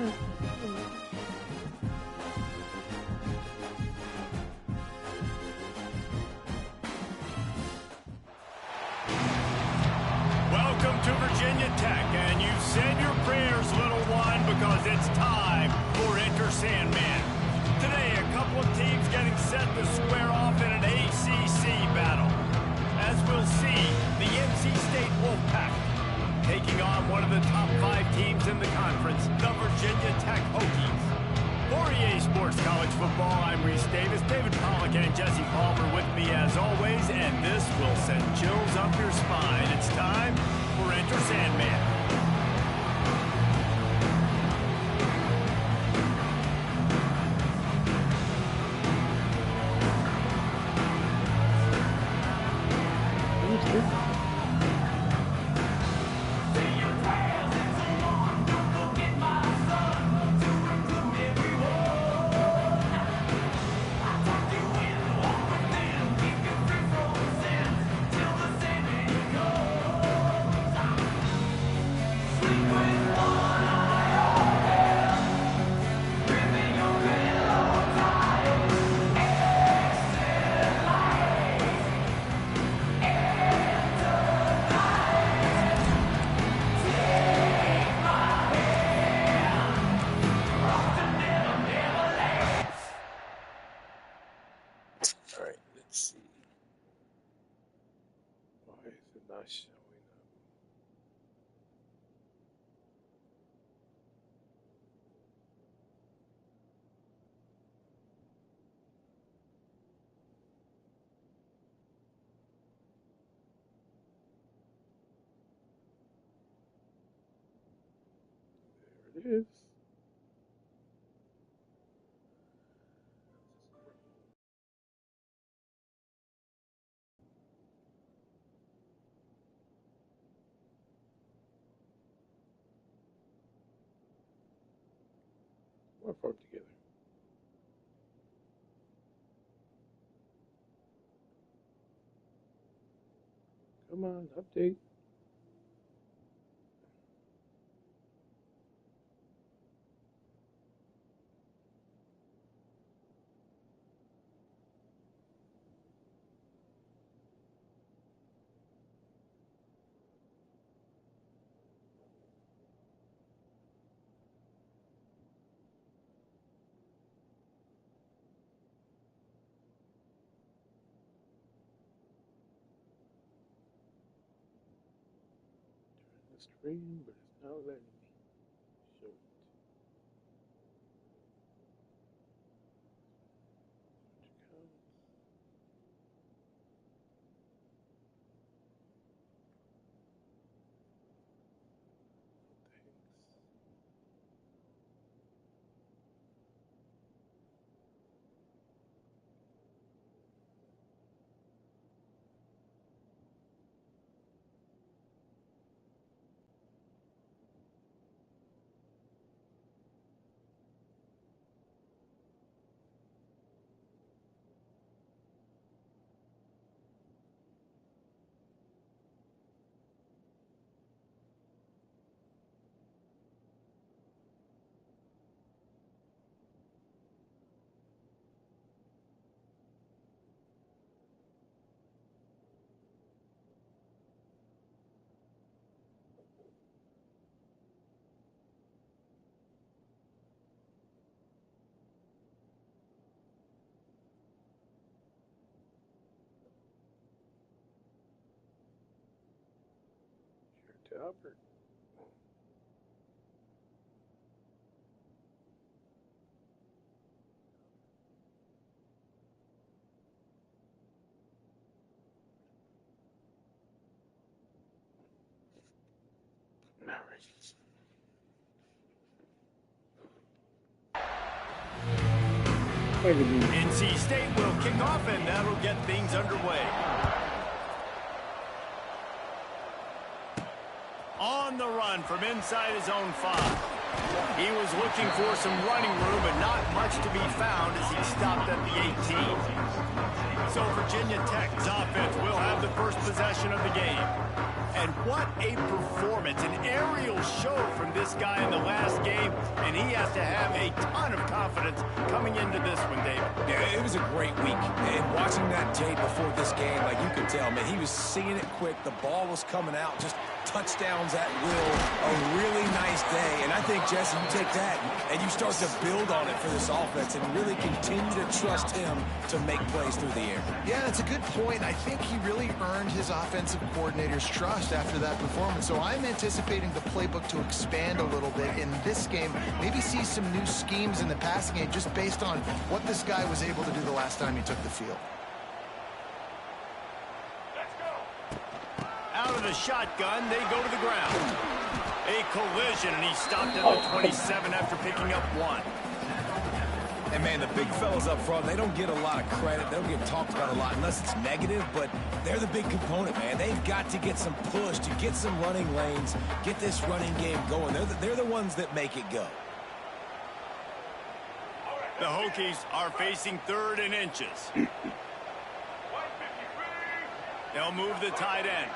Welcome to Virginia Tech, and you said your prayers, little one, because it's time for Enter Sandman. Today, a couple of teams getting set to square off in an ACC battle. As we'll see, the NC State Wolfpack taking on one of the top 5 teams in the conference, the Virginia Tech Hokies. For EA Sports College Football, I'm Reese Davis, David Pollock, and Jesse Palmer with me as always, and this will send chills up your spine. It's time for Enter Sandman. It is. We're far together. Come on, update. Screen, but it's not letting me show it. Share to Albert. NC State will kick off, and that'll get things underway. On the run from inside his own 5. He was looking for some running room, but not much to be found as he stopped at the 18. So Virginia Tech's offense will have the first possession of the game. And what a performance, an aerial show from this guy in the last game, and he has to have a ton of confidence coming into this one, David. Yeah, it was a great week. And watching that tape before this game, like you could tell, man, he was seeing it quick. The ball was coming out, just touchdowns at will. A really nice day. And I think, Jesse, you take that and you start to build on it for this offense and really continue to trust him to make plays through the air. Yeah, that's a good point. I think he really earned his offensive coordinator's trust after that performance. So I'm anticipating the playbook to expand a little bit in this game. Maybe see some new schemes in the passing game just based on what this guy was able to do the last time he took the field. Out of the shotgun, they go to the ground. A collision, and he stopped at the 27 after picking up 1. And, man, the big fellas up front, they don't get a lot of credit. They don't get talked about a lot unless it's negative, but they're the big component, man. They've got to get some push, to get some running lanes, get this running game going. They're the ones that make it go. The Hokies are facing 3rd and inches. They'll move the tight end.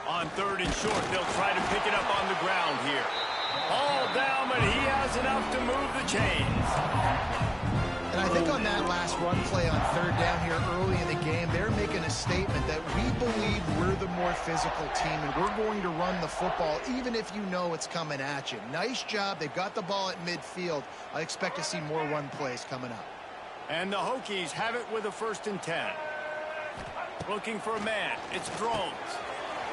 On 3rd and short, they'll try to pick it up on the ground here. All down, but he has enough to move the chains. And I think on that last run play on 3rd down here early in the game, they're making a statement that we believe we're the more physical team and we're going to run the football even if you know it's coming at you. Nice job. They've got the ball at midfield. I expect to see more run plays coming up. And the Hokies have it with a 1st and 10. Looking for a man. It's Drones.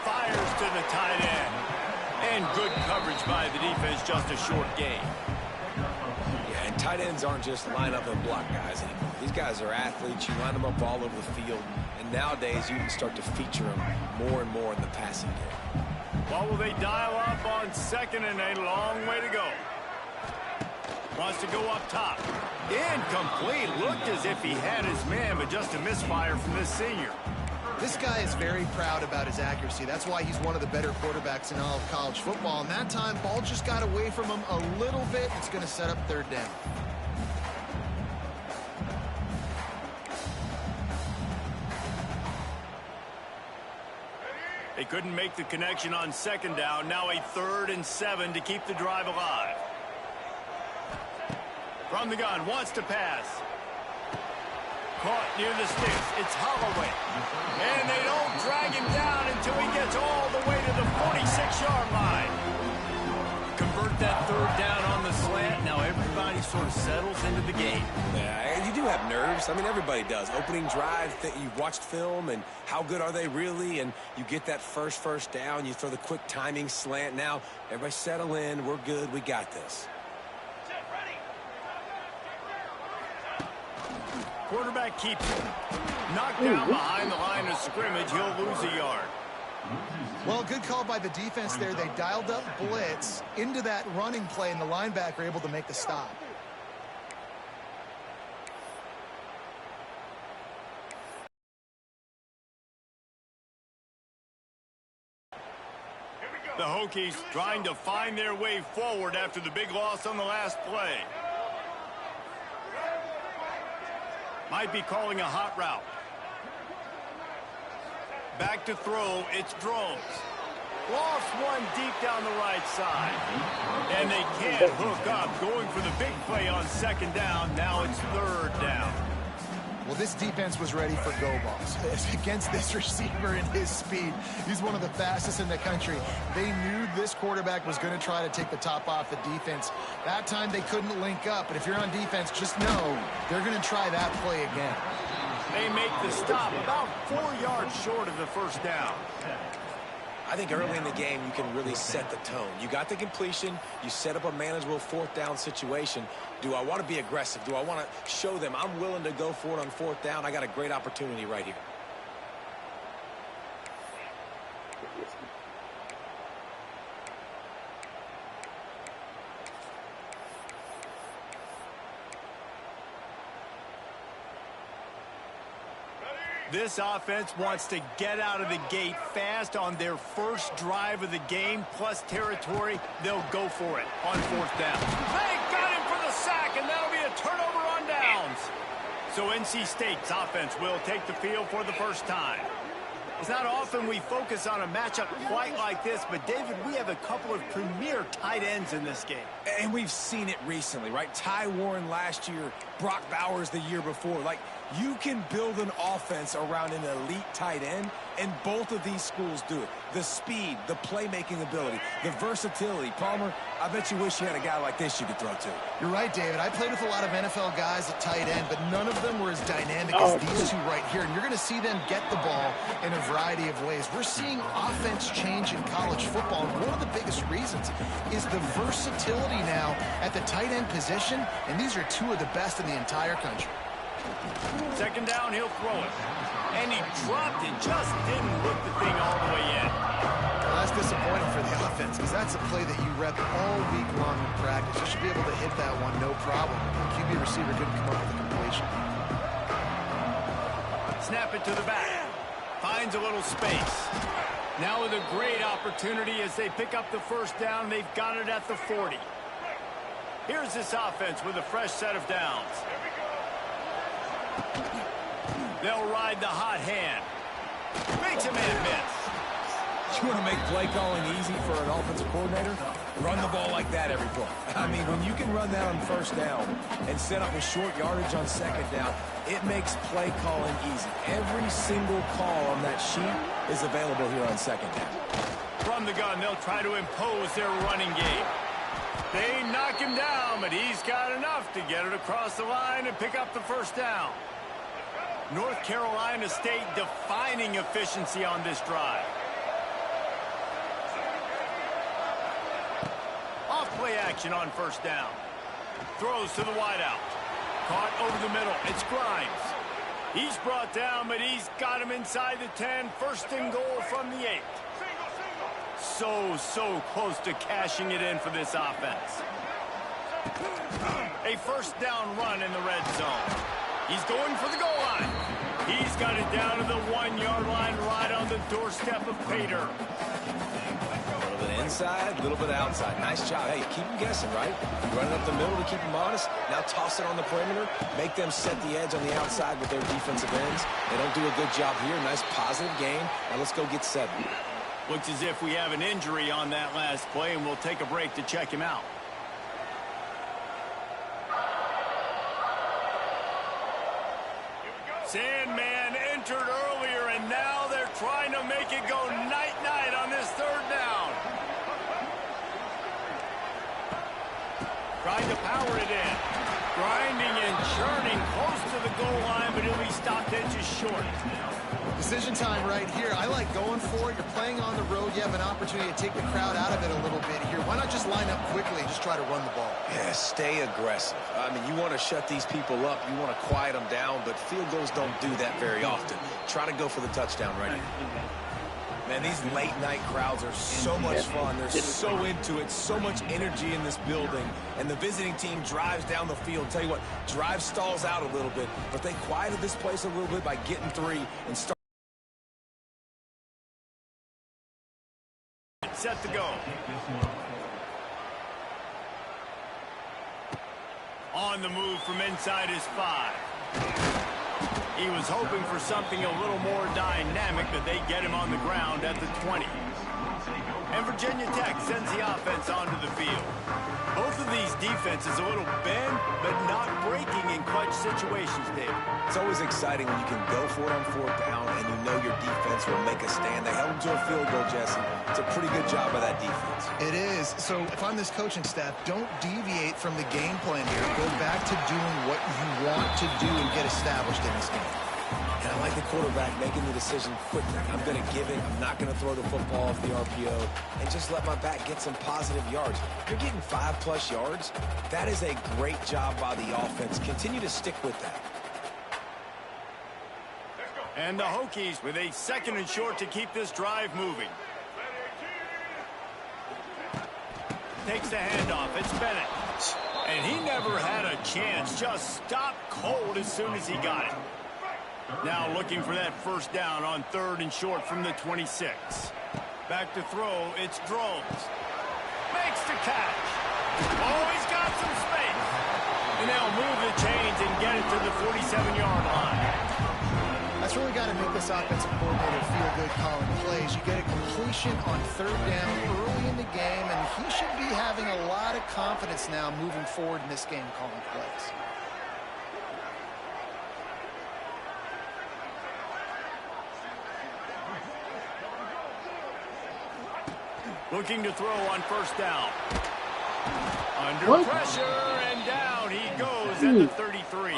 Fires to the tight end. And good coverage by the defense, just a short gain. Yeah, and tight ends aren't just line up and block guys anymore. These guys are athletes. You line them up all over the field. And nowadays, you can start to feature them more and more in the passing game. Well, will they dial up on 2nd and a long way to go? Wants to go up top. Incomplete. Looked as if he had his man, but just a misfire from this senior. This guy is very proud about his accuracy. That's why he's one of the better quarterbacks in all of college football. And that time, ball just got away from him a little bit. It's going to set up 3rd down. They couldn't make the connection on 2nd down. Now a 3rd and 7 to keep the drive alive. From the gun, wants to pass. Caught near the sticks. It's Holloway. And they don't drag him down until he gets all the way to the 46-yard line. Convert that 3rd down on the slant. Now everybody sort of settles into the game. Yeah, you do have nerves. I mean, everybody does. Opening drive, you've watched film, and how good are they really? And you get that first down. You throw the quick timing slant. Now, everybody settle in. We're good. We got this. Quarterback keeps it. Knocked down behind the line of scrimmage. He'll lose a yard. Well, good call by the defense there. They dialed up blitz into that running play, and the linebacker able to make the stop. The Hokies trying to find their way forward after the big loss on the last play. Might be calling a hot route. Back to throw, it's Drones. Lost one deep down the right side. And they can't hook up, going for the big play on 2nd down. Now it's 3rd down. Well, this defense was ready for go balls. Against this receiver and his speed, he's one of the fastest in the country. They knew this quarterback was going to try to take the top off the defense. That time they couldn't link up, but if you're on defense, just know they're going to try that play again. They make the stop about 4 yards short of the 1st down. I think early in the game, you can really set the tone. You got the completion. You set up a manageable 4th down situation. Do I want to be aggressive? Do I want to show them I'm willing to go for it on 4th down? I got a great opportunity right here. This offense wants to get out of the gate fast on their first drive of the game, plus territory. They'll go for it on 4th down. They got him for the sack, and that'll be a turnover on downs. So NC State's offense will take the field for the first time. It's not often we focus on a matchup quite like this, but David, we have a couple of premier tight ends in this game. And we've seen it recently, right? Ty Warren last year, Brock Bowers the year before. Like, you can build an offense around an elite tight end, and both of these schools do it. The speed, the playmaking ability, the versatility. Palmer, I bet you wish you had a guy like this you could throw to. You're right, David. I played with a lot of NFL guys at tight end, but none of them were as dynamic as these two right here. And you're going to see them get the ball in a variety of ways. We're seeing offense change in college football, and one of the biggest reasons is the versatility now at the tight end position, and these are two of the best in the entire country. Second down, he'll throw it. And he dropped it, just didn't look the thing all the way in. Well, that's disappointing for the offense, because that's a play that you rep all week long in practice. You should be able to hit that one, no problem. The QB receiver couldn't come up with a completion. Snap it to the back. Finds a little space. Now with a great opportunity as they pick up the first down. They've got it at the 40. Here's this offense with a fresh set of downs. They'll ride the hot hand. Makes a man miss. You want to make play calling easy for an offensive coordinator? Run the ball like that every play. I mean, when you can run that on first down and set up a short yardage on second down, it makes play calling easy. Every single call on that sheet is available here on second down. From the gun, they'll try to impose their running game. They knock him down, but he's got enough to get it across the line and pick up the first down. North Carolina State defining efficiency on this drive. Off-play action on first down. Throws to the wideout. Caught over the middle. It's Grimes. He's brought down, but he's got him inside the 10. First and goal from the 8. So close to cashing it in for this offense. A first down run in the red zone. He's going for the goal line. He's got it down to the 1-yard line right on the doorstep of Pater. A little bit inside, a little bit outside. Nice job. Hey, keep them guessing, right? Running up the middle to keep them honest. Now toss it on the perimeter. Make them set the edge on the outside with their defensive ends. They don't do a good job here. Nice positive gain. Now let's go get 7. Looks as if we have an injury on that last play, and we'll take a break to check him out. Sandman entered earlier, and now they're trying to make it go night-night on this third down. Trying to power it in. Grinding and churning close to the goal line, but he'll be stopped edges short. Decision time right here. I like going for it. You're playing on the road. You have an opportunity to take the crowd out of it a little bit here. Why not just line up quickly and just try to run the ball? Yeah, stay aggressive. I mean, you want to shut these people up. You want to quiet them down, but field goals don't do that very often. Try to go for the touchdown right here. Man, these late-night crowds are so much fun. They're so into it, so much energy in this building. And the visiting team drives down the field. Tell you what, drive stalls out a little bit, but they quieted this place a little bit by getting 3 and start. Set to go. On the move from inside his 5. He was hoping for something a little more dynamic, but they get him on the ground at the 20. And Virginia Tech sends the offense onto the field. Both of these defenses a little bend, but not breaking in clutch situations, David. It's always exciting when you can go for it on 4th down and you know your defense will make a stand. They held him to a field goal, Jesse. It's a pretty good job by that defense. It is. So if I'm this coaching staff, don't deviate from the game plan here. Go back to doing what you want to do and get established in this game. And I like the quarterback making the decision quickly. I'm going to give it. I'm not going to throw the football off the RPO and just let my back get some positive yards. You're getting 5+ yards. That is a great job by the offense. Continue to stick with that. And the Hokies with a 2nd and short to keep this drive moving. Takes the handoff. It's Bennett. And he never had a chance. Just stopped cold as soon as he got it. Now looking for that first down on 3rd and short from the 26. Back to throw, it's Drones. Makes the catch. Oh, he's got some space. And they'll move the chains and get it to the 47-yard line. That's really got to make this offensive coordinator feel good calling plays. You get a completion on third down early in the game, and he should be having a lot of confidence now moving forward in this game calling plays. Looking to throw on first down. Under pressure, and down he goes at the 33.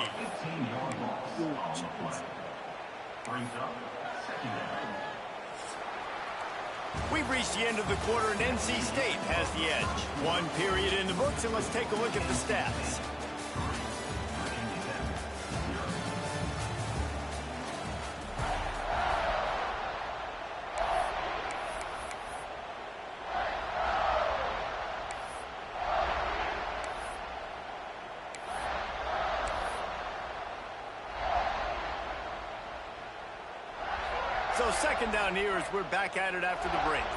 We've reached the end of the quarter, and NC State has the edge. One period in the books, and let's take a look at the stats. So second down here as we're back at it after the break.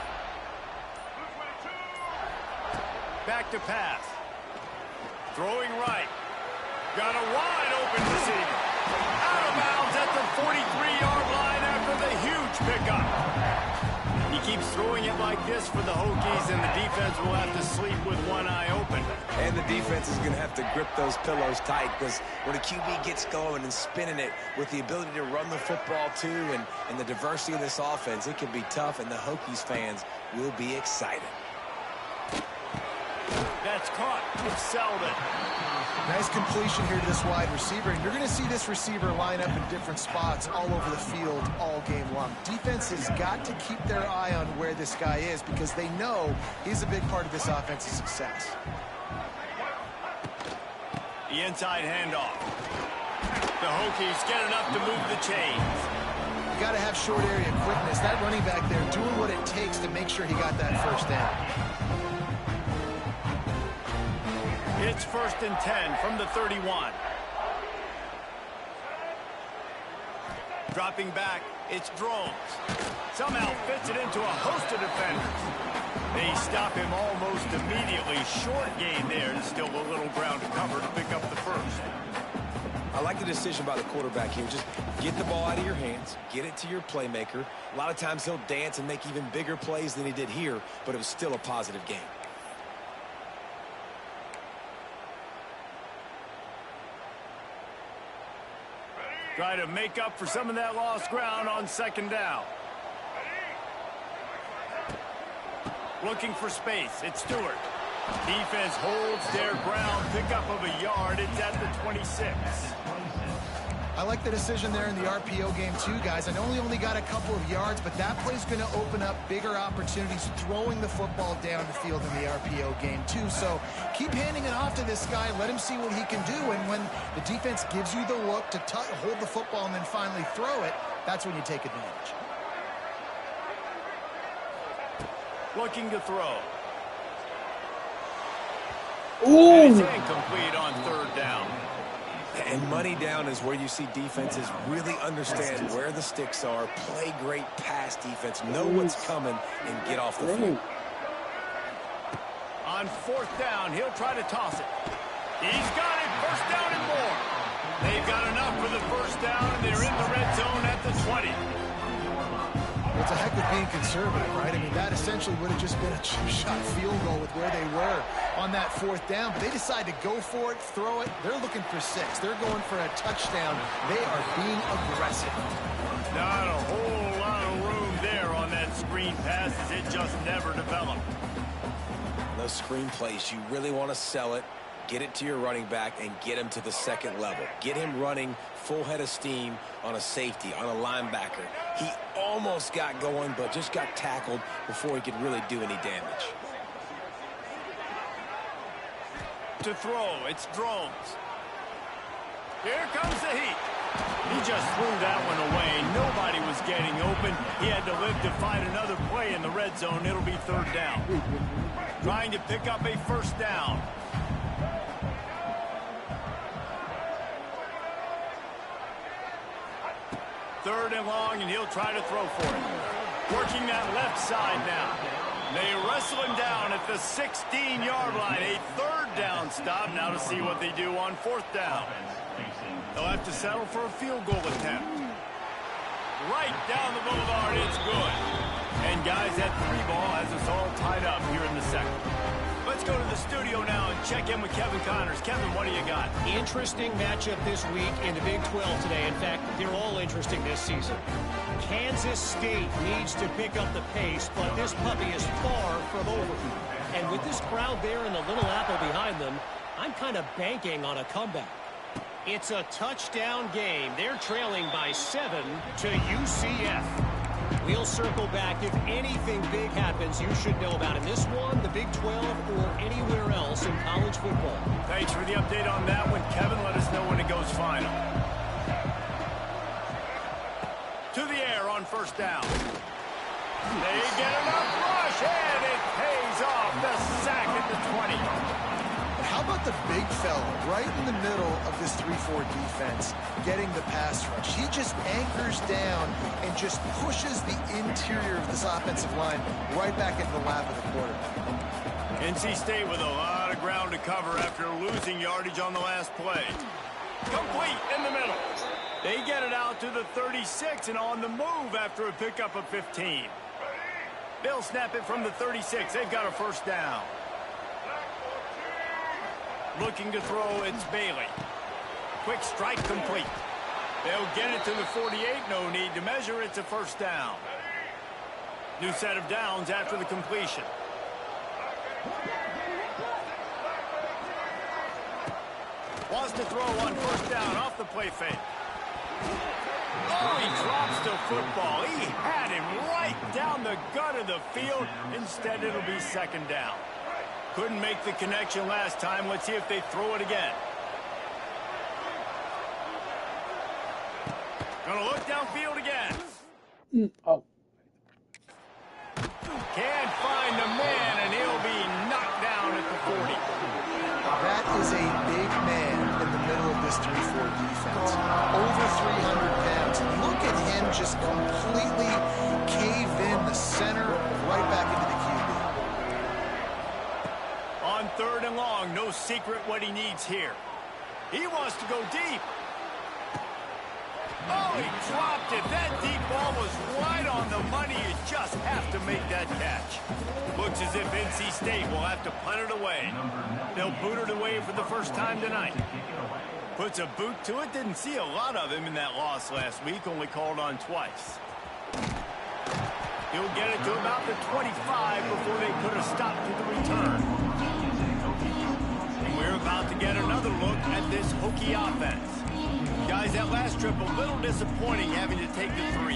Back to pass. Throwing right. Got a wide open receiver. Out of bounds at the 43-yard line after the huge pickup. He keeps throwing it like this for the Hokies, and the defense will have to sleep with one eye open. And the defense is going to have to grip those pillows tight, because when a QB gets going and spinning it with the ability to run the football too, and the diversity of this offense, it can be tough, and the Hokies fans will be excited. That's caught. It's Selden. Nice completion here to this wide receiver, and you're going to see this receiver line up in different spots all over the field all game long. Defense has got to keep their eye on where this guy is, because they know he's a big part of this offense's success. The inside handoff. The Hokies get enough to move the chains. You got to have short area quickness. That running back there doing what it takes to make sure he got that first down. It's 1st and 10 from the 31. Dropping back, it's Drones. Somehow fits it into a host of defenders. They stop him almost immediately. Short gain there, and still a little ground to cover to pick up the first. I like the decision by the quarterback here. Just get the ball out of your hands, get it to your playmaker. A lot of times he'll dance and make even bigger plays than he did here, but it was still a positive game. Try to make up for some of that lost ground on second down. Looking for space. It's Stewart. Defense holds their ground. Pickup of a yard. It's at the 26. I like the decision there in the RPO game too, guys. I know he only got a couple of yards, but that play's going to open up bigger opportunities throwing the football down the field in the RPO game too. So keep handing it off to this guy. Let him see what he can do. And when the defense gives you the look to hold the football and then finally throw it, that's when you take advantage. Looking to throw. Ooh. And it's incomplete on third down. And money down is where you see defenses really understand where the sticks are, play great pass defense, know what's coming, and get off the field. On fourth down, he'll try to toss it. He's got it. First down and more. They've got enough for the first down, and they're in the red zone at the 20. It's a heck of being conservative, right? I mean, that essentially would have just been a two-shot field goal with where they were on that fourth down. But they decide to go for it, throw it. They're looking for 6. They're going for a touchdown. They are being aggressive. Not a whole lot of room there on that screen pass, as it just never developed. Those screen plays, you really want to sell it, get it to your running back, and get him to the second level. Get him running full head of steam on a safety, on a linebacker. He almost got going, but just got tackled before he could really do any damage. To throw, it's Drones. Here comes the heat. He just threw that one away. Nobody was getting open. He had to live to find another play in the red zone. It'll be third down. Trying to pick up a first down. Third and long, and he'll try to throw for it. Working that left side now. They wrestle him down at the 16-yard line. A third down stop now to see what they do on fourth down. They'll have to settle for a field goal attempt. right down the boulevard. It's good. And guys, that 3 ball has us all tied up here in the second. Let's go to the studio now and check in with Kevin Connors. Kevin, what do you got? Interesting matchup this week in the Big 12 today. In fact, they're all interesting this season. Kansas State needs to pick up the pace, but this puppy is far from over. And with this crowd there and the Little Apple behind them, I'm kind of banking on a comeback. It's a touchdown game. They're trailing by 7 to UCF. We'll circle back if anything big happens you should know about in this one, the Big 12, or anywhere else in college football. Thanks for the update on that one, Kevin. Let us know when it goes final. To the air on first down. They get enough rush, and it pays off. The sack at the 20. How about the big fella right in the middle of this 3-4 defense getting the pass rush? He just anchors down and just pushes the interior of this offensive line right back into the lap of the quarterback. NC State with a lot of ground to cover after losing yardage on the last play. Complete in the middle. They get it out to the 36 and on the move after a pickup of 15. They'll snap it from the 36. They've got a first down. Looking to throw, it's Bailey. Quick strike complete. They'll get it to the 48. No need to measure. It's a first down. New set of downs after the completion. Wants to throw on first down off the play fake. Oh, he drops the football. He had him right down the gut of the field. Instead, it'll be second down. Couldn't make the connection last time. Let's see if they throw it again. Gonna look downfield again. Oh. Can't find the man, and he'll be knocked down at the 40. That is a big man in the middle of this 3-4 defense. Over 300 pounds. Look at him just completely cave in the center, right back into the QB. On third and long, no secret what he needs here. He wants to go deep. Oh, he dropped it. That deep ball was right on the money. You just have to make that catch. Looks as if NC State will have to punt it away. They'll boot it away for the first time tonight. Puts a boot to it. Didn't see a lot of him in that loss last week. Only called on twice. He'll get it to about the 25 before they put a stop to the return. And we're about to get another look at this Hokie offense. Guys, that last trip a little disappointing having to take the 3.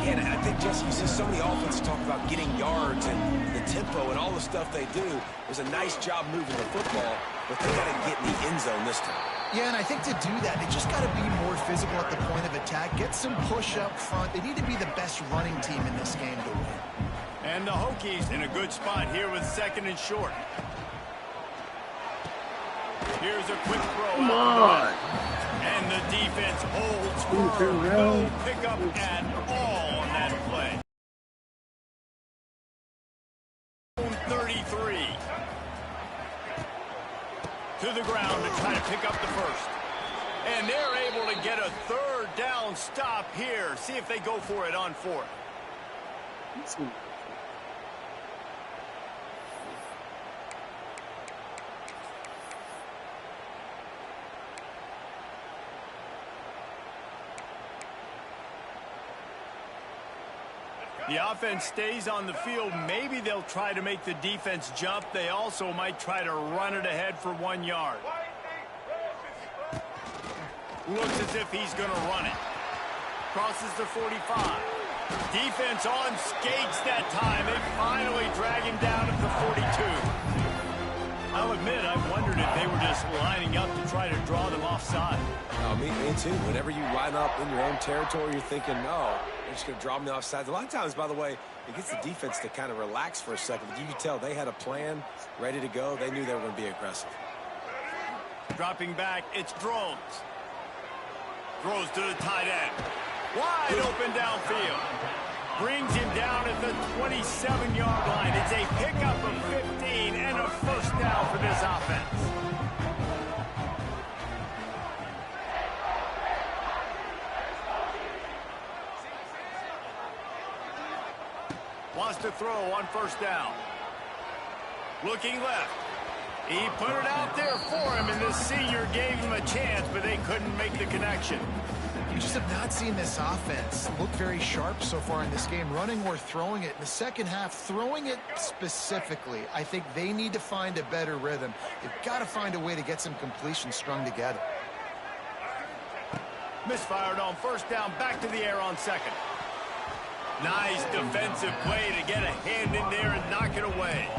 And I think, Jesse, you see so many offenses talk about getting yards and the tempo and all the stuff they do. It was a nice job moving the football, but they got to get in the end zone this time. Yeah, and I think to do that, they just got to be more physical at the point of attack. Get some push up front. They need to be the best running team in this game to win. And the Hokies in a good spot here with second and short. Here's a quick throw. Come on. And the defense holds firm. No pickup at all on that play. 33. To the ground to try to pick up the first. And they're able to get a third down stop here. See if they go for it on fourth. The offense stays on the field. Maybe they'll try to make the defense jump. They also might try to run it ahead for 1 yard. Looks as if he's going to run it. Crosses the 45. Defense on skates that time. They finally drag him down at the 42. I'll admit, I wondered if they were just lining up to try to draw them offside. Oh, me too. Whenever you line up in your own territory, you're thinking, no, they're just going to draw them offside. A lot of times, by the way, it gets the defense to kind of relax for a second. But you can tell they had a plan ready to go. They knew they were going to be aggressive. Dropping back, it's Drones. Throws to the tight end. Wide open downfield. Brings him down at the 27-yard line. It's a pickup of 15 and a first down for this offense. to throw on first down. Looking left. He put it out there for him, and the senior gave him a chance, but they couldn't make the connection. You just have not seen this offense look very sharp so far in this game, running or throwing it. In the second half, throwing it specifically, I think they need to find a better rhythm. They've got to find a way to get some completions strung together. Misfired on first down, back to the air on second. Nice defensive play to get a hand in there and knock it away.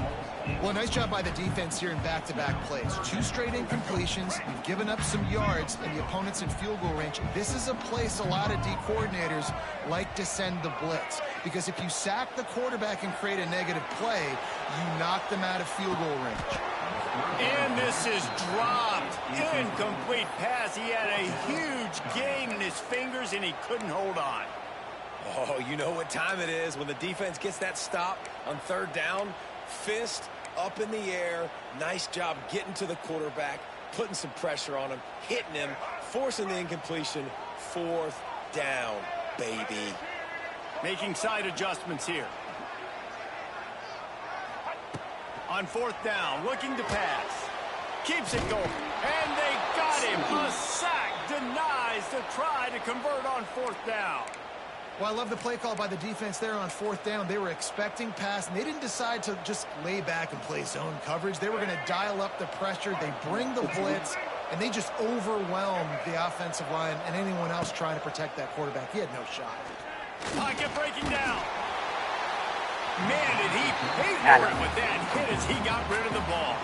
Well, nice job by the defense here in back-to-back plays. 2 straight incompletions. You've given up some yards, and the opponent's in field goal range. This is a place a lot of D coordinators like to send the blitz, because if you sack the quarterback and create a negative play, you knock them out of field goal range. And this is dropped. Incomplete pass. He had a huge gain in his fingers, and he couldn't hold on. Oh, you know what time it is when the defense gets that stop on third down. Fist up in the air. Nice job getting to the quarterback, putting some pressure on him, hitting him, forcing the incompletion. Fourth down, baby. Making side adjustments here. On fourth down, looking to pass. Keeps it going. And they got him. A sack denies the try to convert on fourth down. Well, I love the play call by the defense there on fourth down. They were expecting pass, and they didn't decide to just lay back and play zone coverage. They were going to dial up the pressure. They bring the blitz, and they just overwhelmed the offensive line and anyone else trying to protect that quarterback. He had no shot. Pocket breaking down. Man, did he pay for it with that hit as he got rid of the ball.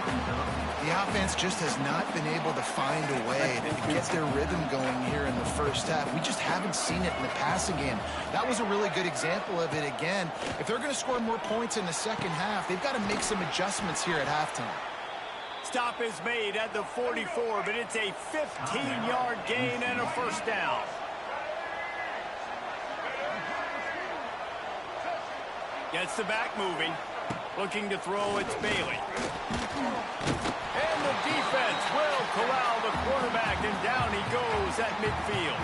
The offense just has not been able to find a way to get their rhythm going here in the first half. We just haven't seen it in the passing game. That was a really good example of it again. If they're going to score more points in the second half, they've got to make some adjustments here at halftime. Stop is made at the 44, but it's a 15-yard gain and a first down. Gets the back moving. Looking to throw, it's Bailey. And the defense will corral the quarterback, and down he goes at midfield.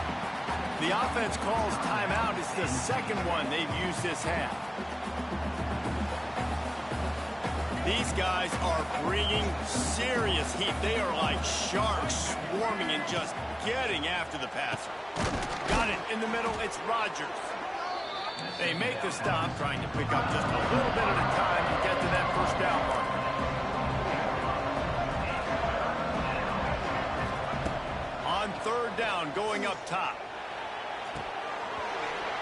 The offense calls timeout. It's the second one they've used this half. These guys are bringing serious heat. They are like sharks swarming and just getting after the passer. Got it in the middle. It's Rodgers. They make the stop, trying to pick up just a little bit at a time to get to that first down mark. On third down, going up top.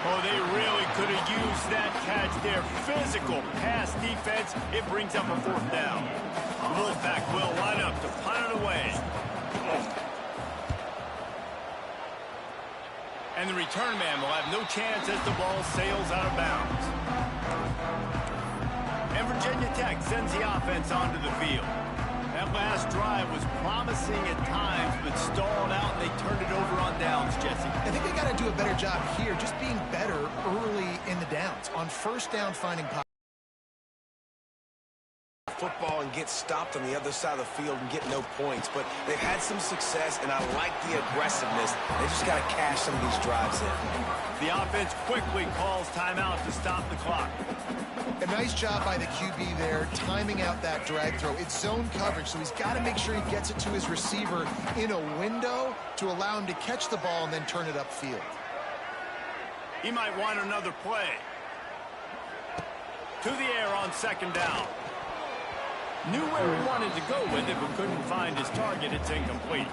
Oh, they really could have used that catch there. Physical pass defense. It brings up a fourth down. The Wolfpack will line up to punt it away. And the return man will have no chance as the ball sails out of bounds. And Virginia Tech sends the offense onto the field. That last drive was promising at times, but stalled out, and they turned it over on downs, Jesse. I think they got to do a better job here, just being better early in the downs. On first down, finding football and get stopped on the other side of the field and get no points, but they've had some success, and I like the aggressiveness. They just got to cash some of these drives in. The offense quickly calls timeout to stop the clock. A nice job by the QB there, timing out that drag throw. It's zone coverage, so he's got to make sure he gets it to his receiver in a window to allow him to catch the ball and then turn it upfield. He might want another play. To the air on second down. Knew where he wanted to go with it, but couldn't find his target. It's incomplete.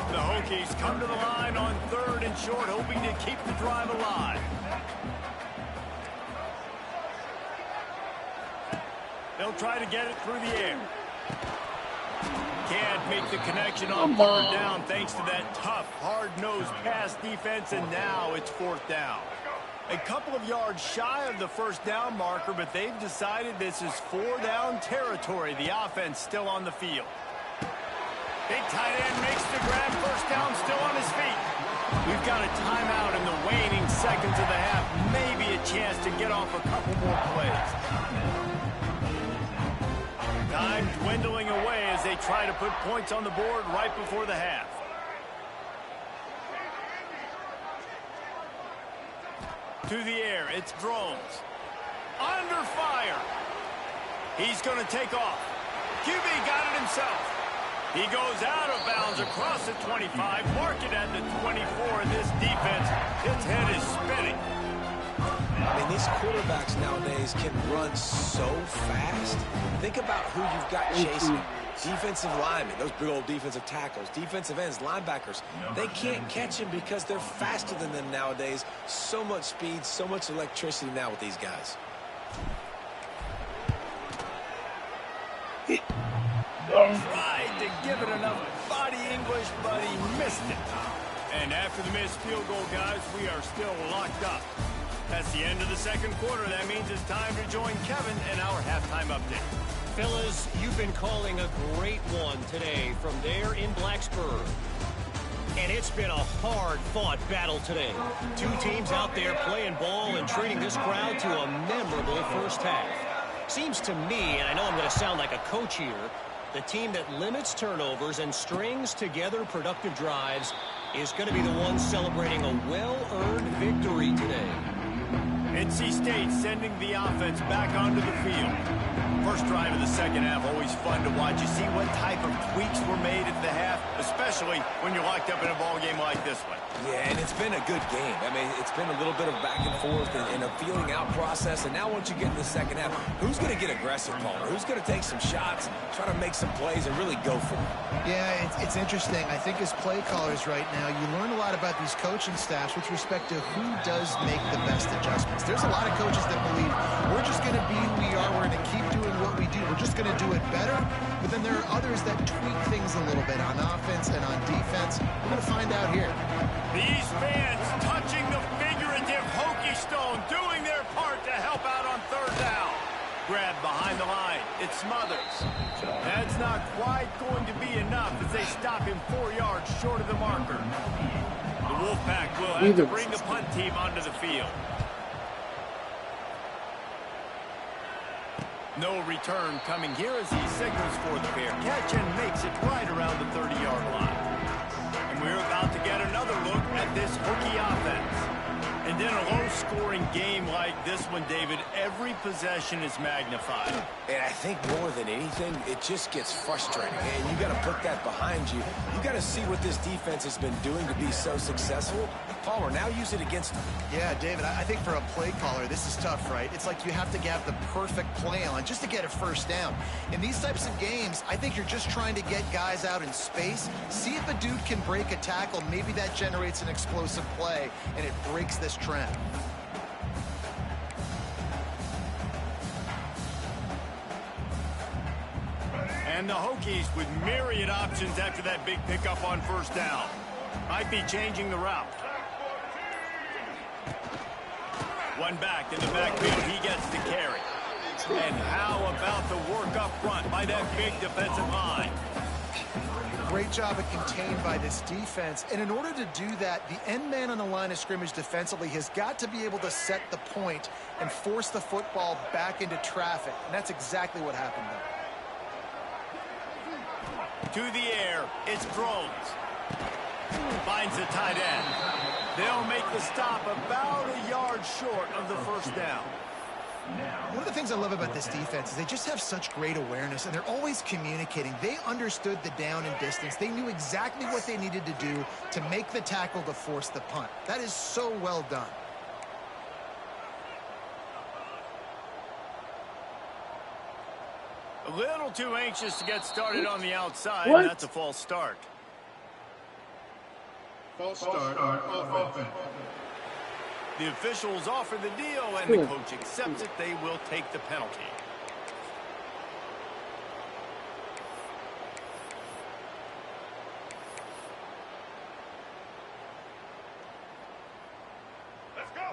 The Hokies come to the line on third and short, hoping to keep the drive alive. They'll try to get it through the air. Can't make the connection on third down thanks to that tough, hard-nosed pass defense, and now it's fourth down. A couple of yards shy of the first down marker, but they've decided this is four-down territory. The offense still on the field. Big tight end makes the grab. First down, still on his feet. We've got a timeout in the waning seconds of the half. Maybe a chance to get off a couple more plays. Time dwindling away as they try to put points on the board right before the half. To the air, it's Drones. under fire. He's going to take off. QB got it himself. He goes out of bounds across the 25, mark it at the 24, and this defense, its head is spinning. I mean, these quarterbacks nowadays can run so fast. Think about who you've got chasing. Defensive linemen, those big old defensive tackles, defensive ends, linebackers. They can't catch him because they're faster than them nowadays. So much speed, so much electricity now with these guys. Tried to give it enough body English, but he missed it. And after the missed field goal, guys, we are still locked up. That's the end of the second quarter. That means it's time to join Kevin in our halftime update. Fellas, you've been calling a great one today from there in Blacksburg. And it's been a hard-fought battle today. Two teams out there playing ball and treating this crowd to a memorable first half. Seems to me, and I know I'm going to sound like a coach here, the team that limits turnovers and strings together productive drives is going to be the one celebrating a well-earned victory today. NC State sending the offense back onto the field. First drive of the second half, always fun to watch. You see what type of tweaks were made at the half, especially when you're locked up in a ball game like this one. Yeah, and it's been a good game. I mean, it's been a little bit of back and forth and a feeling out process. And now once you get in the second half, who's going to get aggressive, Palmer? Who's going to take some shots, try to make some plays, and really go for it? Yeah, it's interesting. I think as play callers right now, you learn a lot about these coaching staffs with respect to who does make the best adjustments. There's a lot of coaches that believe we're just going to be who we are. We're going to keep doing what we do. We're just going to do it better. But then there are others that tweak things a little bit on offense and on defense. We're going to find out here. These fans touching the figurative hokey stone, doing their part to help out on third down. Grab behind the line. It smothers. That's not quite going to be enough as they stop him 4 yards short of the marker. The Wolfpack will have to bring the punt team onto the field. No return coming here as he signals for the fair catch and makes it right around the 30-yard line. And we're about to get another look at this hooky offense. And in a low-scoring game like this one, David, every possession is magnified. And I think more than anything, it just gets frustrating. And you got to put that behind you. You got to see what this defense has been doing to be so successful. Palmer, now use it against them. Yeah, David, I think for a play caller, this is tough, right? It's like you have to have the perfect play on just to get a first down. In these types of games, I think you're just trying to get guys out in space, see if a dude can break a tackle. Maybe that generates an explosive play, and it breaks this trend. And the Hokies with myriad options after that big pickup on first down. Might be changing the route. One back in the backfield, he gets the carry. And how about the work up front by that big defensive line? Great job of contained by this defense. And in order to do that, the end man on the line of scrimmage defensively has got to be able to set the point and force the football back into traffic. And that's exactly what happened there. To the air, it's Drones. Finds the tight end. They'll make the stop about a yard short of the first down. One of the things I love about this defense is they just have such great awareness, and they're always communicating. They understood the down and distance. They knew exactly what they needed to do to make the tackle to force the punt. That is so well done. A little too anxious to get started on the outside. What? That's a false start. False start on offense. The officials offer the deal, and the coach accepts it. They will take the penalty.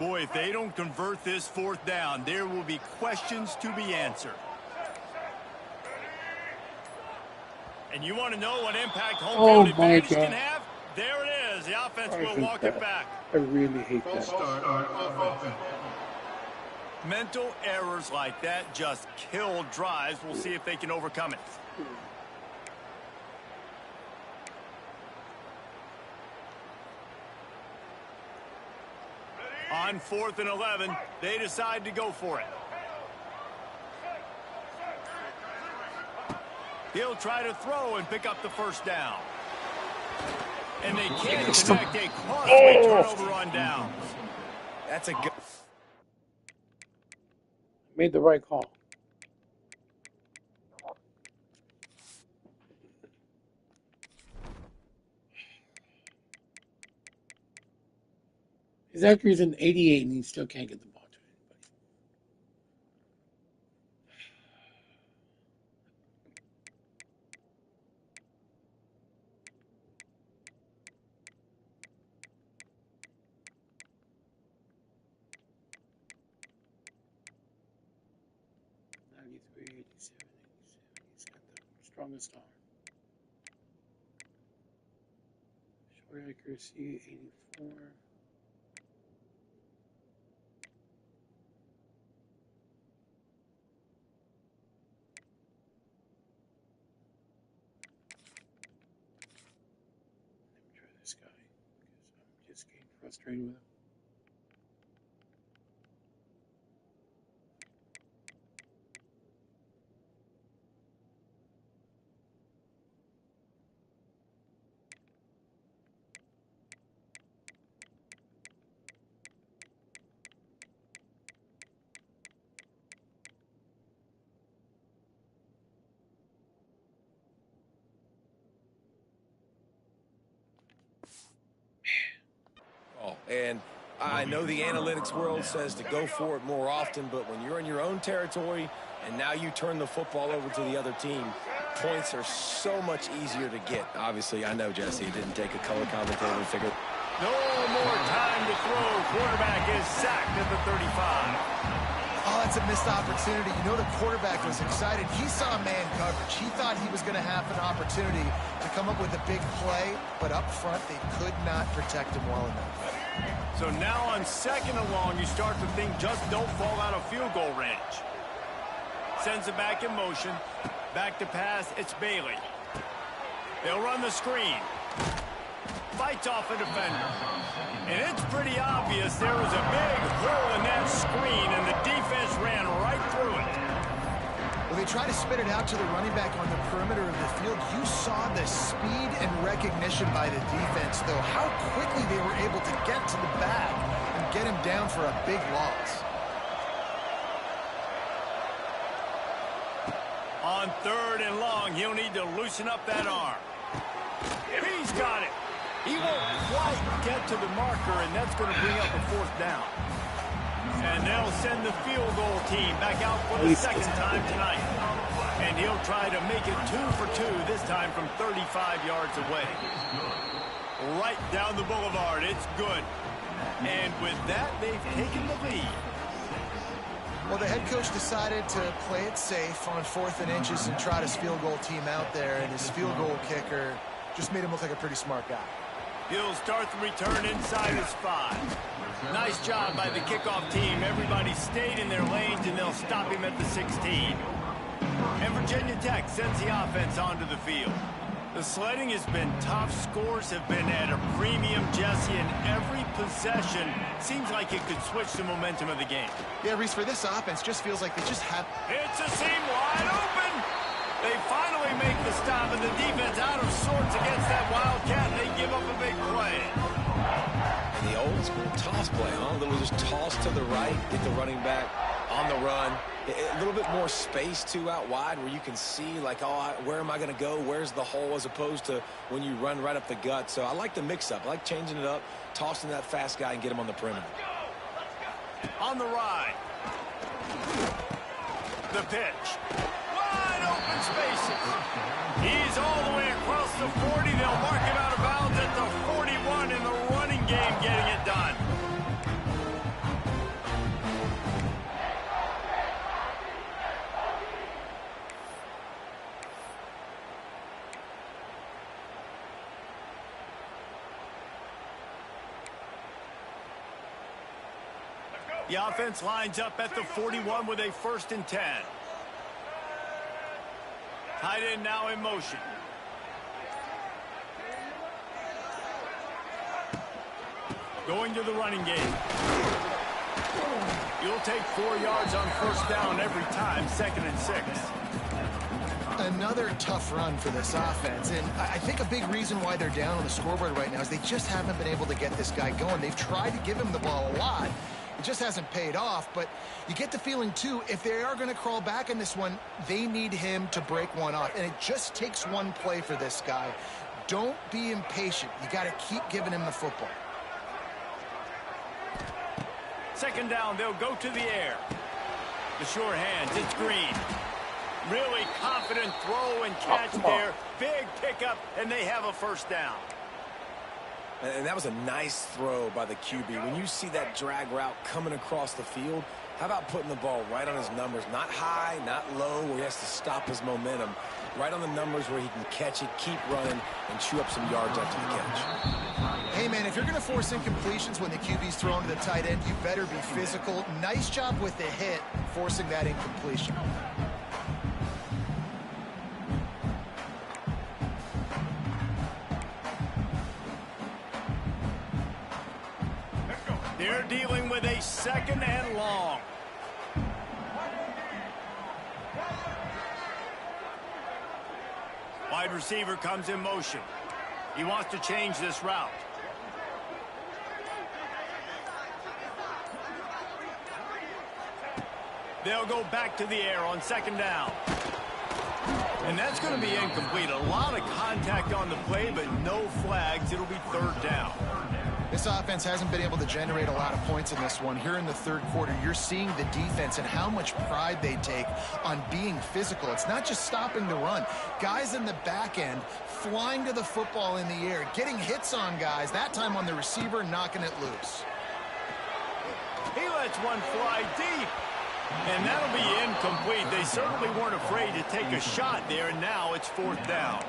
Boy, if they don't convert this fourth down, there will be questions to be answered. And you want to know what impact home field advantage can have? There it is. The offense will walk it back. I really hate that. False start on offense. Mental errors like that just kill drives. We'll see if they can overcome it. On 4th and 11, they decide to go for it. He'll try to throw and pick up the first down. And they can't connect a costly turnover on downs. That's a good... Made the right call. His accuracy is an 88, and he still can't get the ball to anybody. He's got the strongest arm. Short accuracy, 84. Let me try this guy because I'm just getting frustrated with him. And I know the analytics world says to go for it more often, but when you're in your own territory and now you turn the football over to the other team, points are so much easier to get. Obviously, I know, Jesse, it didn't take a color commentator to figure it. No more time to throw. Quarterback is sacked at the 35. Oh, that's a missed opportunity. You know the quarterback was excited. He saw man coverage. He thought he was going to have an opportunity to come up with a big play, but up front they could not protect him well enough. So now on 2nd and long, you start to think just don't fall out of field goal range. Sends it back in motion. Back to pass, it's Bailey. They'll run the screen. Fights off a defender. And it's pretty obvious there was a big hole in that screen, and the defense ran right through it. Well, they tried to spit it out to the running back on the perimeter of the field. You saw the speed and recognition by the defense, though. How quickly they were able to get to the bag and get him down for a big loss. On 3rd and long, he'll need to loosen up that arm. He's got it. He won't quite get to the marker, and that's going to bring up a 4th down. And they'll send the field goal team back out for the 2nd time tonight. And he'll try to make it 2 for 2, this time from 35 yards away. Right down the boulevard, it's good. And with that, they've taken the lead. Well, the head coach decided to play it safe on 4th and inches and trot his field goal team out there, and his field goal kicker just made him look like a pretty smart guy. He'll start the return inside his 5. Nice job by the kickoff team. Everybody stayed in their lanes, and they'll stop him at the 16. And Virginia Tech sends the offense onto the field. The sledding has been tough. Scores have been at a premium, Jesse, and every possession seems like it could switch the momentum of the game. Yeah, Reese, for this offense, just feels like they just have... It's a seam wide open. They finally make the stop, and the defense out of sorts against that Wildcat, and they give up a big play. And the old school toss play, huh? Little just toss to the right, get the running back on the run. A little bit more space, too, out wide where you can see, like, oh, where am I going to go? Where's the hole, as opposed to when you run right up the gut. So I like the mix-up. I like changing it up, tossing that fast guy and get him on the perimeter. On the ride. The pitch. Wide open spaces. He's all the way across the 40. They'll mark him out of bounds at the 41 in the running game, getting it done. The offense lines up at the 41 with a 1st and 10. Tight end now in motion. Going to the running game. You'll take 4 yards on 1st down every time, 2nd and 6. Another tough run for this offense, and I think a big reason why they're down on the scoreboard right now is they just haven't been able to get this guy going. They've tried to give him the ball a lot. It just hasn't paid off, but you get the feeling, too, if they are going to crawl back in this one, they need him to break one off, and it just takes one play for this guy. Don't be impatient. You got to keep giving him the football. Second down, they'll go to the air. The sure hands, it's Green. Really confident throw and catch there. Big pickup, and they have a first down. And that was a nice throw by the QB. When you see that drag route coming across the field, how about putting the ball right on his numbers? Not high, not low, where he has to stop his momentum. Right on the numbers where he can catch it, keep running, and chew up some yards after the catch. Hey, man, if you're going to force incompletions when the QB's thrown to the tight end, you better be physical. Nice job with the hit, forcing that incompletion. They're dealing with a second and long. Wide receiver comes in motion. He wants to change this route. They'll go back to the air on second down. And that's going to be incomplete. A lot of contact on the play, but no flags. It'll be third down. This offense hasn't been able to generate a lot of points in this one. Here in the third quarter, you're seeing the defense and how much pride they take on being physical. It's not just stopping the run. Guys in the back end flying to the football in the air, getting hits on guys, that time on the receiver, knocking it loose. He lets one fly deep. And that'll be incomplete. They certainly weren't afraid to take a shot there, and now it's fourth down.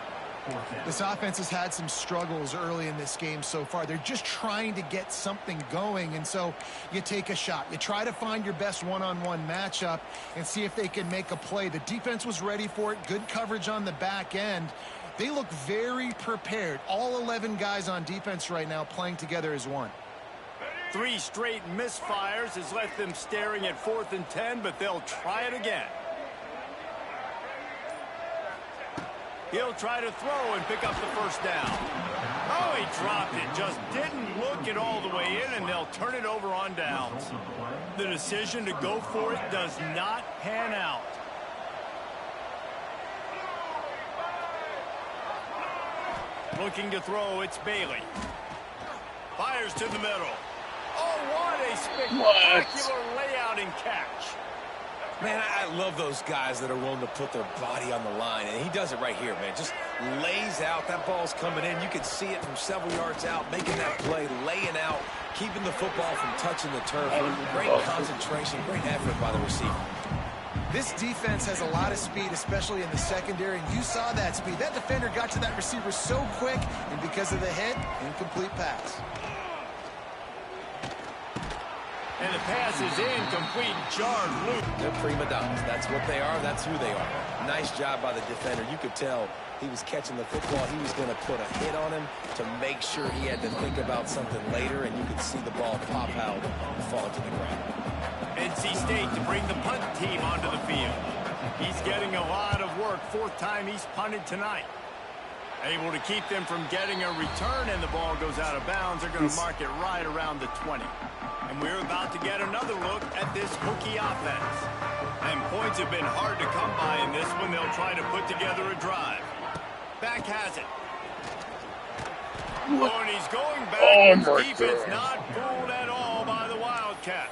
This offense has had some struggles early in this game so far. They're just trying to get something going, and so you take a shot. You try to find your best one-on-one matchup and see if they can make a play. The defense was ready for it. Good coverage on the back end. They look very prepared. All 11 guys on defense right now playing together as one. 3 straight misfires has left them staring at 4th and 10, but they'll try it again. He'll try to throw and pick up the first down. Oh, he dropped it. Just didn't look it all the way in, and they'll turn it over on downs. The decision to go for it does not pan out. Looking to throw, it's Bailey. Fires to the middle. Oh, what a spectacular layout and catch. Man, I love those guys that are willing to put their body on the line, and he does it right here, man. Just lays out. That ball's coming in. You can see it from several yards out, making that play, laying out, keeping the football from touching the turf. Great concentration, great effort by the receiver. This defense has a lot of speed, especially in the secondary, and you saw that speed. That defender got to that receiver so quick, and because of the hit, incomplete pass. And the pass is incomplete, jarred loose. They're prima donnas. That's what they are. That's who they are. Nice job by the defender. You could tell he was catching the football. He was going to put a hit on him to make sure he had to think about something later, and you could see the ball pop out and fall to the ground. NC State to bring the punt team onto the field. He's getting a lot of work. 4th time he's punted tonight. Able to keep them from getting a return, and the ball goes out of bounds. They're going to mark it right around the 20. And we're about to get another look at this Hokie offense. And points have been hard to come by in this one. They'll try to put together a drive. Back has it. Oh, and he's going back. His defense not fooled at all by the Wildcat.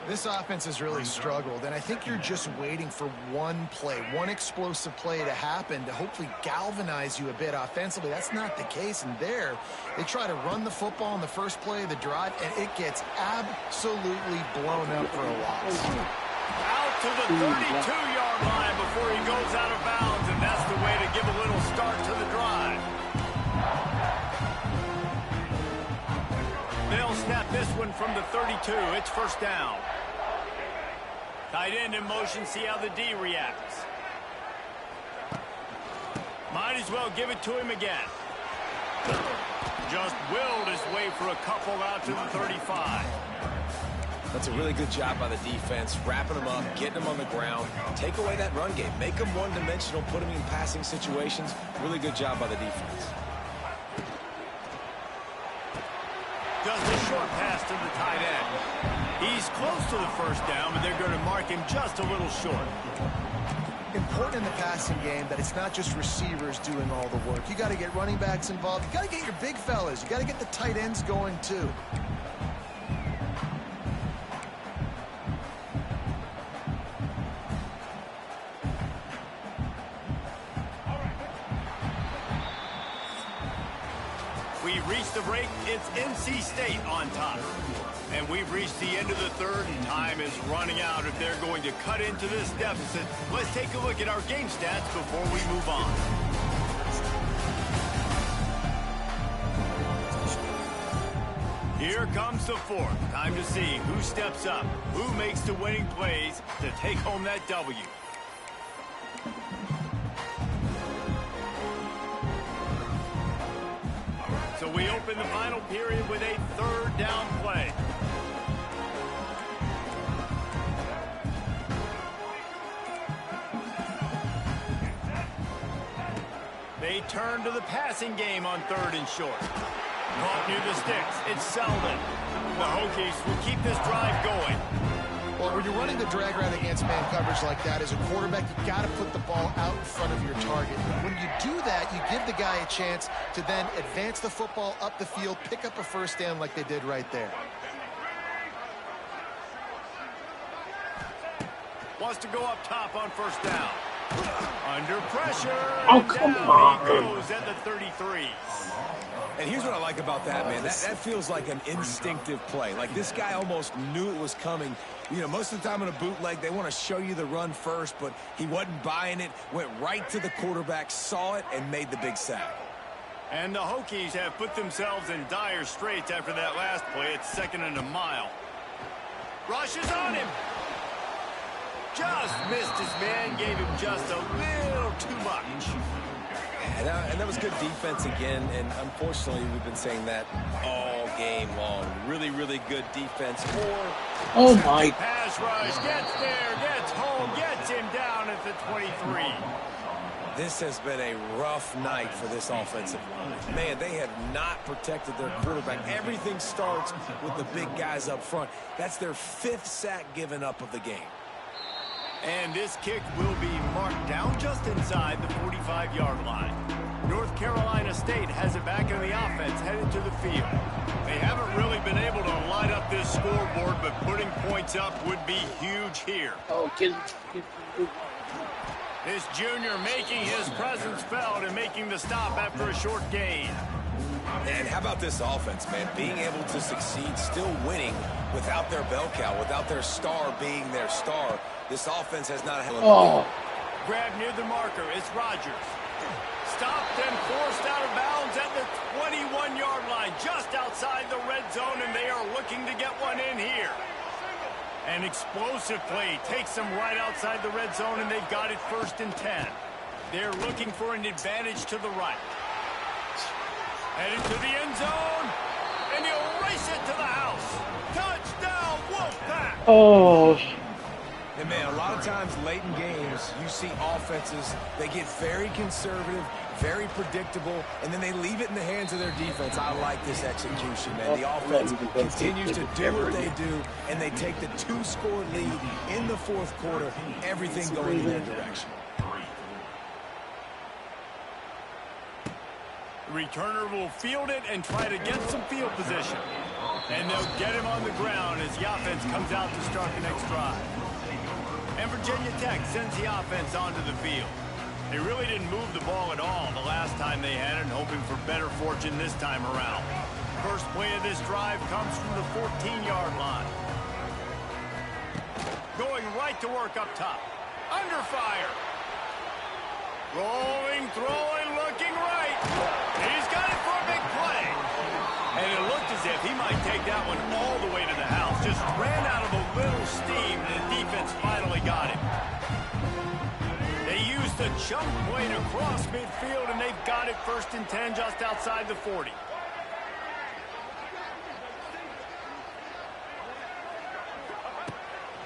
This offense has really struggled, and I think you're just waiting for one play, one explosive play to happen to hopefully galvanize you a bit offensively. That's not the case, and there they try to run the football in the first play of the drive, and it gets absolutely blown up for a loss. Out to the 32-yard line before he goes out of bounds, and that's the way to give a little start to the drive. They'll snap this one from the 32. It's first down. Tight end in motion, see how the D reacts. Might as well give it to him again. Just willed his way for a couple out to the 35. That's a really good job by the defense, wrapping them up, getting them on the ground, take away that run game, make them one-dimensional, put them in passing situations. Really good job by the defense. Does the short pass to the tight end. He's close to the first down, but they're going to mark him just a little short. Important in the passing game that it's not just receivers doing all the work. You got to get running backs involved. You got to get your big fellas. You got to get the tight ends going too. We've reached the break. It's NC State on top. And we've reached the end of the third, and time is running out if they're going to cut into this deficit. Let's take a look at our game stats before we move on. Here comes the fourth. Time to see who steps up, who makes the winning plays to take home that W. So we open the final period with a third down play. They turn to the passing game on third and short. Caught near the sticks. It's Selden. The Hokies will keep this drive going. Well, when you're running the drag route against man coverage like that, as a quarterback, you got to put the ball out in front of your target. When you do that, you give the guy a chance to then advance the football up the field, pick up a first down like they did right there. Wants to go up top on first down. Under pressure. Oh, come on. He goes at the 33. And here's what I like about that, man. That feels like an instinctive play. Like this guy almost knew it was coming. You know, most of the time in a bootleg, they want to show you the run first, but he wasn't buying it, went right to the quarterback, saw it, and made the big sack. And the Hokies have put themselves in dire straits after that last play. It's second and a mile. Rushes on him. Just missed his man, gave him just a little too much. And that was good defense again, and unfortunately, we've been saying that all game long. Really, really good defense. Oh, my. Pass rush, gets there, gets home, gets him down at the 23. This has been a rough night for this offensive line. Man, they have not protected their quarterback. Everything starts with the big guys up front. That's their fifth sack given up of the game. And this kick will be marked down just inside the 45-yard line. North Carolina State has it back in the offense, headed to the field. They haven't really been able to light up this scoreboard, but putting points up would be huge here. Oh, This junior making his presence felt and making the stop after a short gain. And how about this offense, man? Being able to succeed, still winning without their bell cow, without their star being their star. This offense has not had... Oh. Grab near the marker. It's Rodgers. Stopped and forced out of bounds at the 21-yard line, just outside the red zone, and they are looking to get one in here. An explosive play takes them right outside the red zone, and they've got it first and 10. They're looking for an advantage to the right. Headed to the end zone, and he'll race it to the house. Touchdown, Wolfpack! Oh. And, man, a lot of times late in games, you see offenses, they get very conservative, very predictable, and then they leave it in the hands of their defense. I like this execution, man. The offense continues to do what they do, and they take the two-score lead in the fourth quarter, everything going in their direction. The returner will field it and try to get some field position. And they'll get him on the ground as the offense comes out to start the next drive. And Virginia Tech sends the offense onto the field. They really didn't move the ball at all the last time they had it, hoping for better fortune this time around. First play of this drive comes from the 14-yard line. Going right to work up top. Under fire. Rolling, throwing, looking right. He's got it for a big play. And it looked as if he might take that one all the way to the house. Just ran out of a little steam, and the defense finally got him. They used the jump play to cross midfield, and they've got it first and 10 just outside the 40.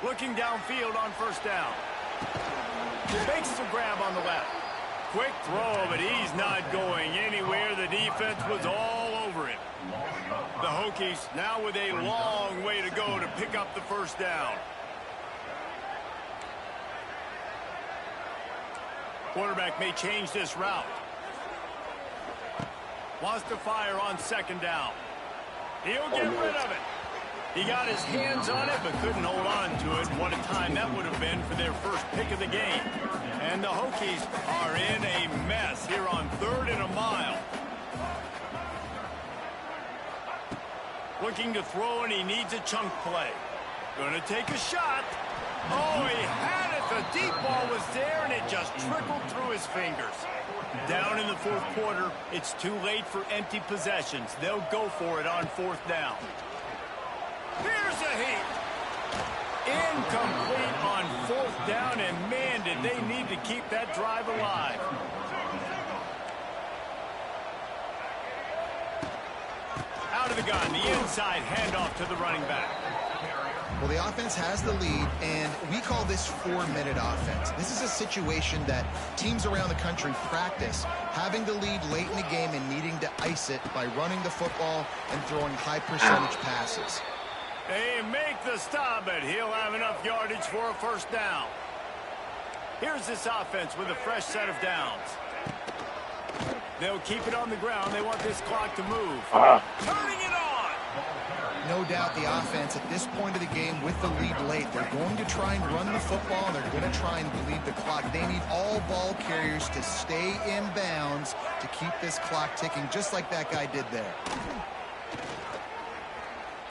Looking downfield on first down. Makes the grab on the left. Quick throw, but he's not going anywhere. The defense was all over him. The Hokies now with a long way to go to pick up the first down. Quarterback may change this route. Wants to fire on second down. He'll get rid of it. He got his hands on it, but couldn't hold on to it. What a time that would have been for their first pick of the game. And the Hokies are in a mess here on 3rd and a mile. Looking to throw, and he needs a chunk play. Gonna take a shot. Oh, he had it. The deep ball was there, and it just trickled through his fingers. Down in the 4th quarter, it's too late for empty possessions. They'll go for it on 4th down. Here's a heat. Incomplete on 4th down, and man, did they need to keep that drive alive. Out of the gun, the inside handoff to the running back. Well, the offense has the lead, and we call this 4-minute offense. This is a situation that teams around the country practice, having the lead late in the game and needing to ice it by running the football and throwing high-percentage passes. They make the stop, but he'll have enough yardage for a first down. Here's this offense with a fresh set of downs. They'll keep it on the ground. They want this clock to move. Turning it on. No doubt the offense at this point of the game with the lead late, they're going to try and run the football, and they're going to try and bleed the clock. They need all ball carriers to stay in bounds to keep this clock ticking, just like that guy did there.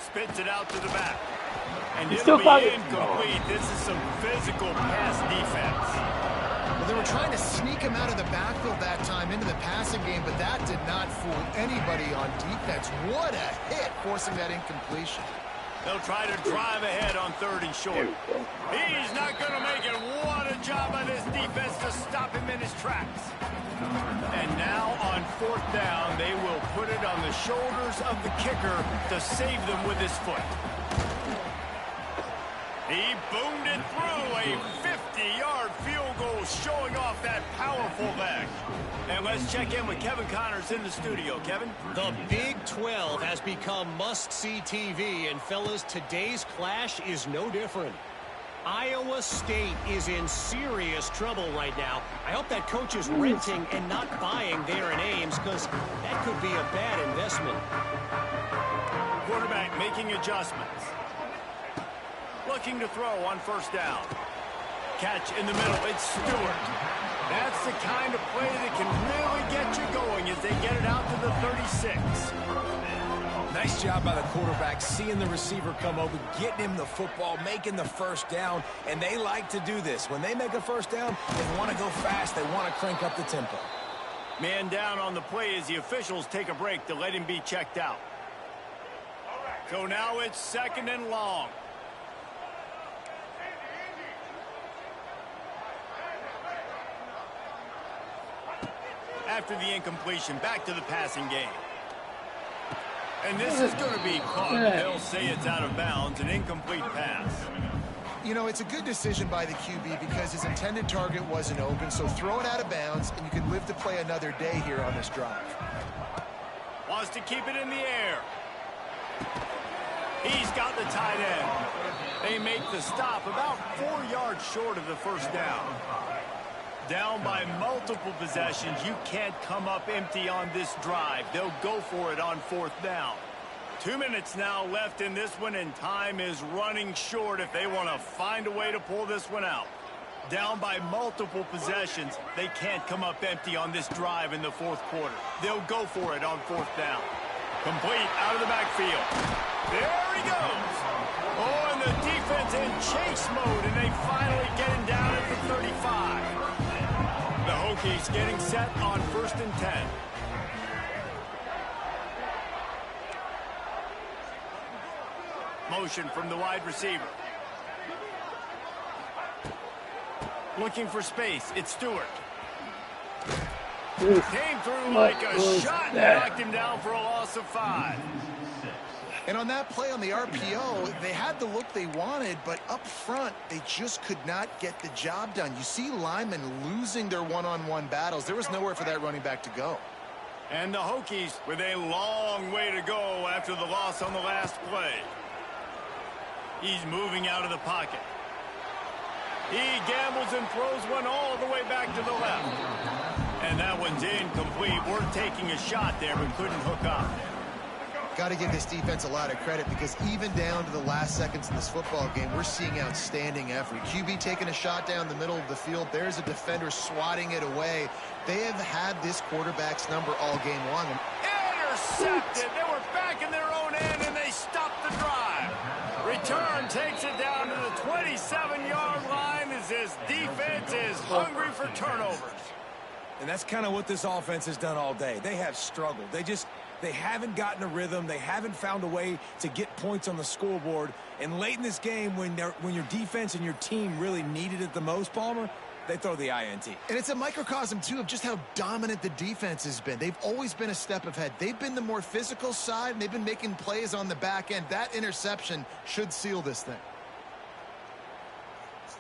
Spits it out to the back. And it'll be incomplete. This is some physical pass defense. Well, they were trying to sneak him out of the backfield that time into the passing game, but that did not fool anybody on defense. What a hit, forcing that incompletion. They'll try to drive ahead on 3rd and short. He's not going to make it. What a job by this defense to stop him in his tracks. And now on 4th down, they will put it on the shoulders of the kicker to save them with his foot. He boomed it through a 50-yard field goal, showing off that powerful leg. And let's check in with Kevin Connors in the studio. Kevin? The Big 12 has become must-see TV, and fellas, today's clash is no different. Iowa State is in serious trouble right now. I hope that coach is renting and not buying there in Ames, because that could be a bad investment. Quarterback making adjustments. Looking to throw on first down. Catch in the middle. It's Stewart. That's the kind of play that can really get you going as they get it out to the 36. Nice job by the quarterback, seeing the receiver come over, getting him the football, making the first down, and they like to do this. When they make a first down, they want to go fast. They want to crank up the tempo. Man down on the play as the officials take a break to let him be checked out. So now it's 2nd and long. After the incompletion, back to the passing game. And this is going to be caught. They'll say it's out of bounds, an incomplete pass. You know, it's a good decision by the QB because his intended target wasn't open, so throw it out of bounds, and you can live to play another day here on this drive. Wants to keep it in the air. He's got the tight end. They make the stop about 4 yards short of the first down. Down by multiple possessions. You can't come up empty on this drive. They'll go for it on 4th down. 2 minutes now left in this one, and time is running short if they want to find a way to pull this one out. Down by multiple possessions. They can't come up empty on this drive in the 4th quarter. They'll go for it on 4th down. Complete out of the backfield. There he goes. Oh, and the defense in chase mode, and they finally get him down at the 35. The Hokies getting set on 1st and 10. Motion from the wide receiver. Looking for space. It's Stewart. Came through like a shot and knocked him down for a loss of 5. And on that play on the RPO, they had the look they wanted, but up front, they just could not get the job done. You see linemen losing their one-on-one battles. There was nowhere for that running back to go. And the Hokies with a long way to go after the loss on the last play. He's moving out of the pocket. He gambles and throws one all the way back to the left. And that one's incomplete. We're taking a shot there, but couldn't hook up. Got to give this defense a lot of credit because even down to the last seconds in this football game, we're seeing outstanding effort. QB taking a shot down the middle of the field. There's a defender swatting it away. They have had this quarterback's number all game long. Intercepted. They were back in their own end, and they stopped the drive. Return takes it down to the 27-yard line as this defense is hungry for turnovers. And that's kind of what this offense has done all day. They have struggled. They haven't gotten a rhythm. They haven't found a way to get points on the scoreboard. And late in this game, when your defense and your team really needed it the most, Palmer, they throw the INT. And it's a microcosm, too, of just how dominant the defense has been. They've always been a step ahead. They've been the more physical side, and they've been making plays on the back end. That interception should seal this thing.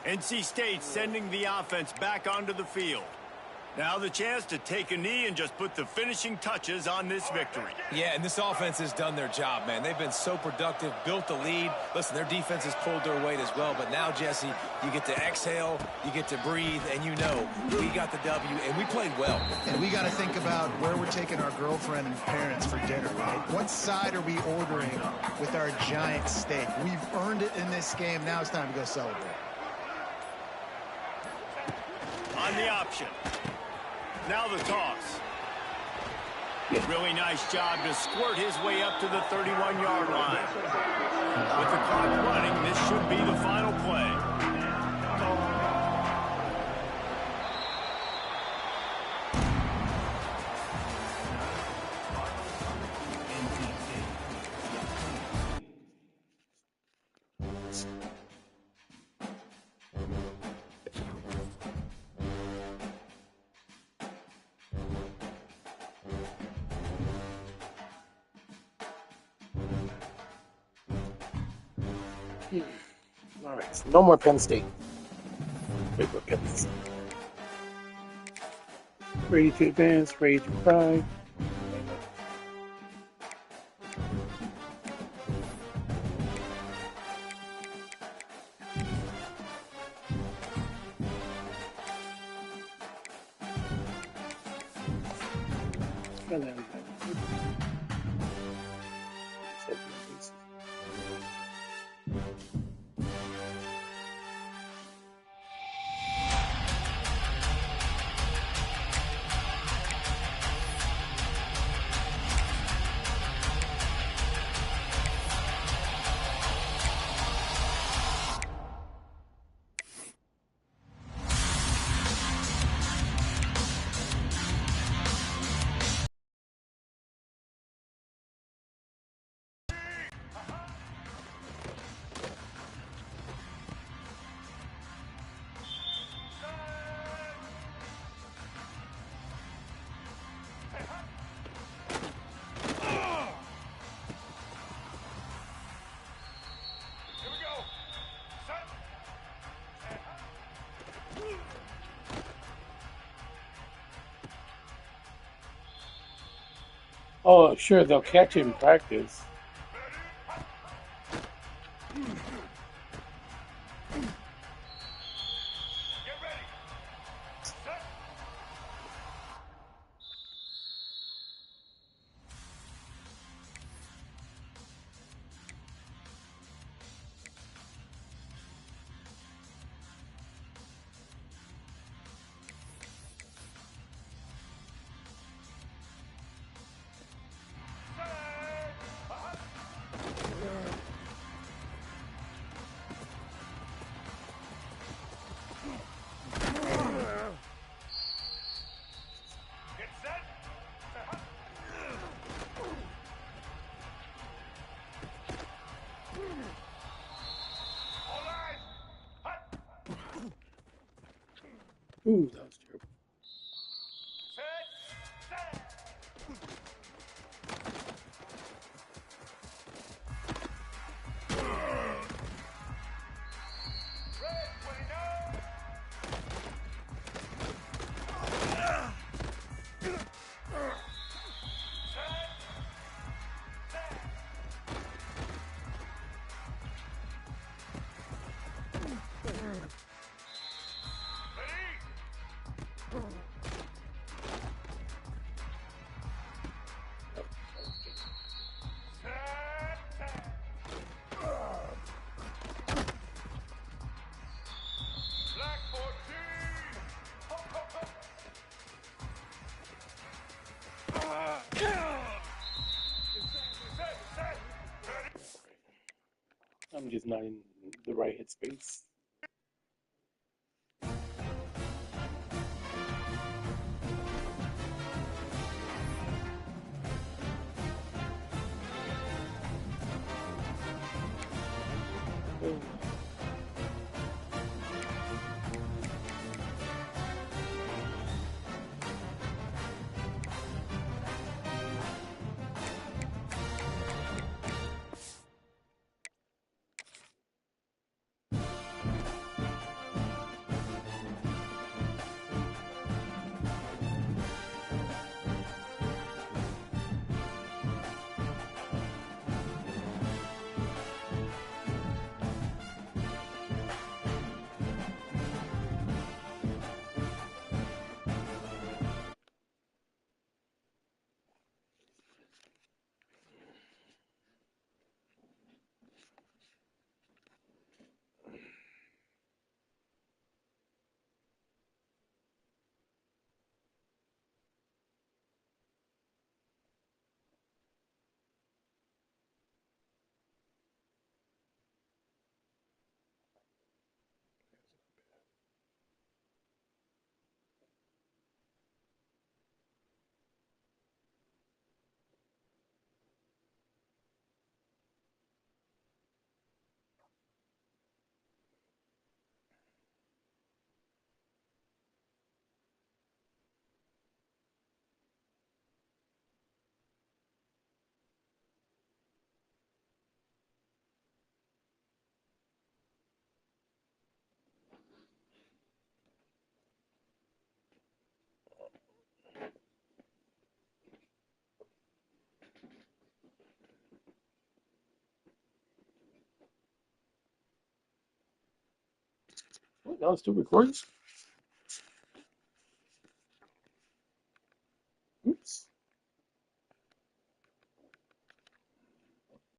NC State sending the offense back onto the field. Now the chance to take a knee and just put the finishing touches on this victory. Yeah, and this offense has done their job, man. They've been so productive, built the lead. Listen, their defense has pulled their weight as well. But now, Jesse, you get to exhale, you get to breathe, and you know we got the W, and we played well. And we got to think about where we're taking our girlfriend and parents for dinner, right? What side are we ordering with our giant steak? We've earned it in this game. Now it's time to go celebrate. On the option. Now the toss. Really nice job to squirt his way up to the 31-yard line. With the clock running, this should be the final play. All right, so no more Penn State. Playbook Penn State. Ready to advance, ready to cry. Oh, sure, they'll catch it in practice. Ooh, that was terrible. just not in the right headspace. What? That was two recordings?